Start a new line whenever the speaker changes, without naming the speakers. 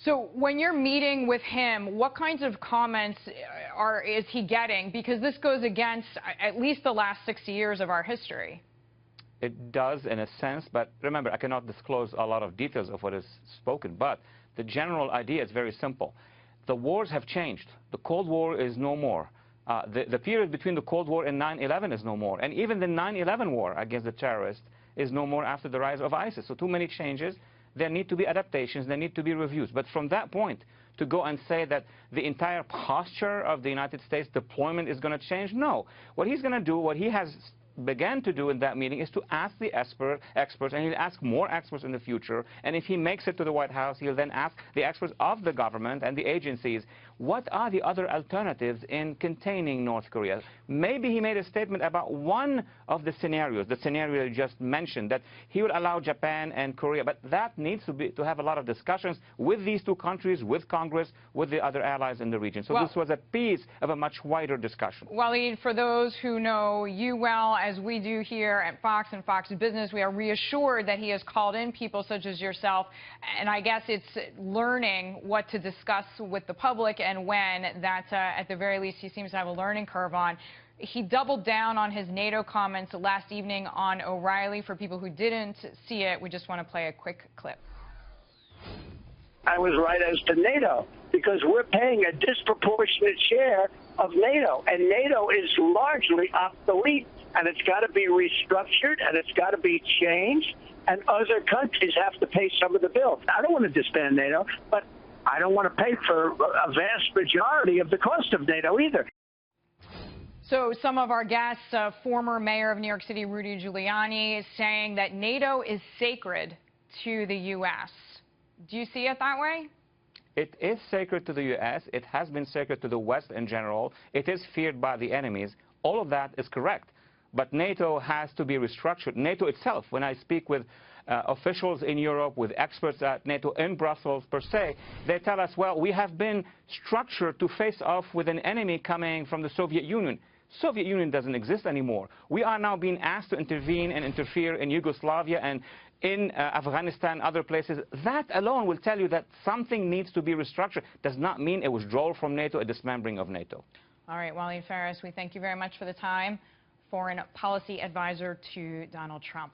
So when you're meeting with him, what kinds of comments is he getting? Because this goes against at least the last 60 years of our history.
It does in a sense, but remember, I cannot disclose a lot of details of what is spoken, but the general idea is very simple. The wars have changed. The Cold War is no more. The period between the Cold War and 9/11 is no more. And even the 9/11 war against the terrorists is no more after the rise of ISIS. So too many changes. There need to be adaptations. There need to be reviews. But from that point, to go and say that the entire posture of the United States deployment is going to change, no. What he's going to do, what he has began to do in that meeting is to ask the experts, and he'll ask more experts in the future. And if he makes it to the White House, he'll then ask the experts of the government and the agencies, what are the other alternatives in containing North Korea? Maybe he made a statement about one of the scenarios, the scenario you just mentioned, that he would allow Japan and Korea. But that needs to have a lot of discussions with these two countries, with Congress, with the other allies in the region. So this was a piece of a much wider discussion.
Walid, for those who know you well, as we do here at Fox and Fox Business, we are reassured that he has called in people such as yourself, and I guess it's learning what to discuss with the public and when. That, at the very least, he seems to have a learning curve on. He doubled down on his NATO comments last evening on O'Reilly. For people who didn't see it, we just want to play a quick clip.
I was right as to NATO, because we're paying a disproportionate share of NATO, and NATO is largely obsolete, and it's got to be restructured, and it's got to be changed, and other countries have to pay some of the bill. I don't want to disband NATO, but I don't want to pay for a vast majority of the cost of NATO either.
So some of our guests, former mayor of New York City, Rudy Giuliani, is saying that NATO is sacred to the U.S. Do you see it that way?
It is sacred to the U.S. It has been sacred to the West in general. It is feared by the enemies. All of that is correct. But NATO has to be restructured. NATO itself, when I speak with officials in Europe, with experts at NATO in Brussels per se, they tell us, well, we have been structured to face off with an enemy coming from the Soviet Union. Soviet Union doesn't exist anymore. We are now being asked to intervene and interfere in Yugoslavia and in Afghanistan, other places. That alone will tell you that something needs to be restructured. Does not mean a withdrawal from NATO, a dismembering of NATO.
All right, Walid Phares, we thank you very much for the time. Foreign policy advisor to Donald Trump.